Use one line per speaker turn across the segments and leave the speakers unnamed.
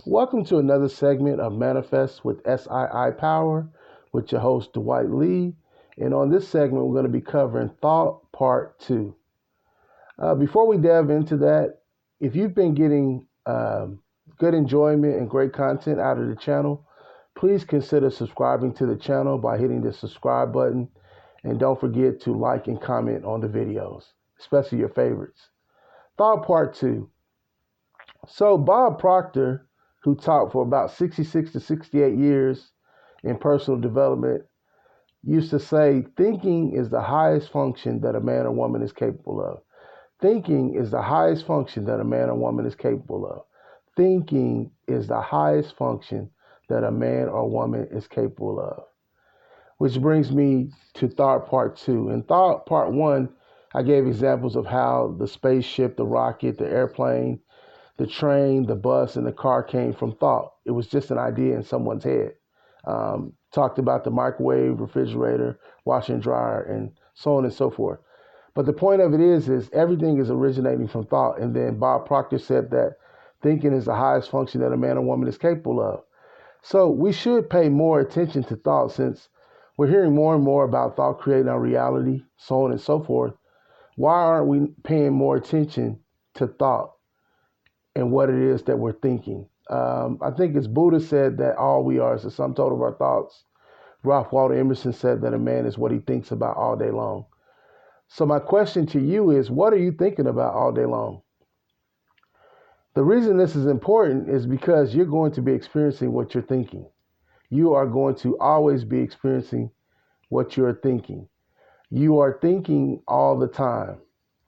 Welcome to another segment of Manifest with SII Power with your host, Dwight Lee. And on this segment, we're going to be covering Thought Part 2. Before we delve into that, if you've been getting good enjoyment and great content out of the channel, please consider subscribing to the channel by hitting the subscribe button. And don't forget to like and comment on the videos, especially your favorites. Thought Part 2. So Bob Proctor, who taught for about 66 to 68 years in personal development, used to say, thinking is the highest function that a man or woman is capable of. Thinking is the highest function that a man or woman is capable of. Thinking is the highest function that a man or woman is capable of. Which brings me to Thought Part 2. In Thought Part 1, I gave examples of how the spaceship, the rocket, the airplane, the train, the bus, and the car came from thought. It was just an idea in someone's head. Talked about the microwave, refrigerator, washer and dryer, and so on and so forth. But the point of it is everything is originating from thought. And then Bob Proctor said that thinking is the highest function that a man or woman is capable of. So we should pay more attention to thought, since we're hearing more and more about thought creating our reality, so on and so forth. Why aren't we paying more attention to thought and what it is that we're thinking? I think it's Buddha said that all we are is the sum total of our thoughts. Ralph Waldo Emerson said that a man is what he thinks about all day long. So my question to you is, what are you thinking about all day long? The reason this is important is because you're going to be experiencing what you're thinking. You are going to always be experiencing what you're thinking. You are thinking all the time.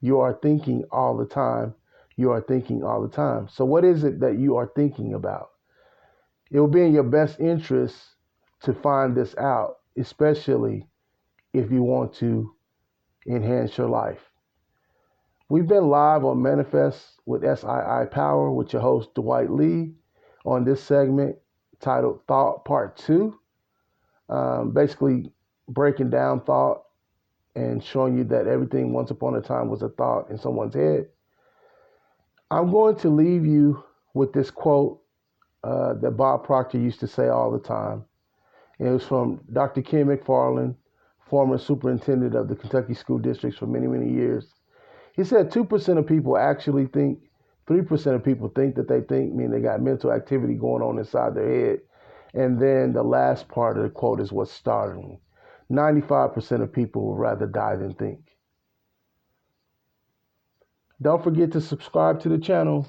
You are thinking all the time. You are thinking all the time. So what is it that you are thinking about? It will be in your best interest to find this out, especially if you want to enhance your life. We've been live on Manifest with SII Power with your host, Dwight Lee, on this segment titled Thought Part 2. Basically breaking down thought and showing you that everything once upon a time was a thought in someone's head. I'm going to leave you with this quote that Bob Proctor used to say all the time. And it was from Dr. Ken McFarland, former superintendent of the Kentucky school districts for many, many years. He said 2% of people actually think, 3% of people think that they think, meaning they got mental activity going on inside their head. And then the last part of the quote is what's startling. 95% of people would rather die than think. Don't forget to subscribe to the channel.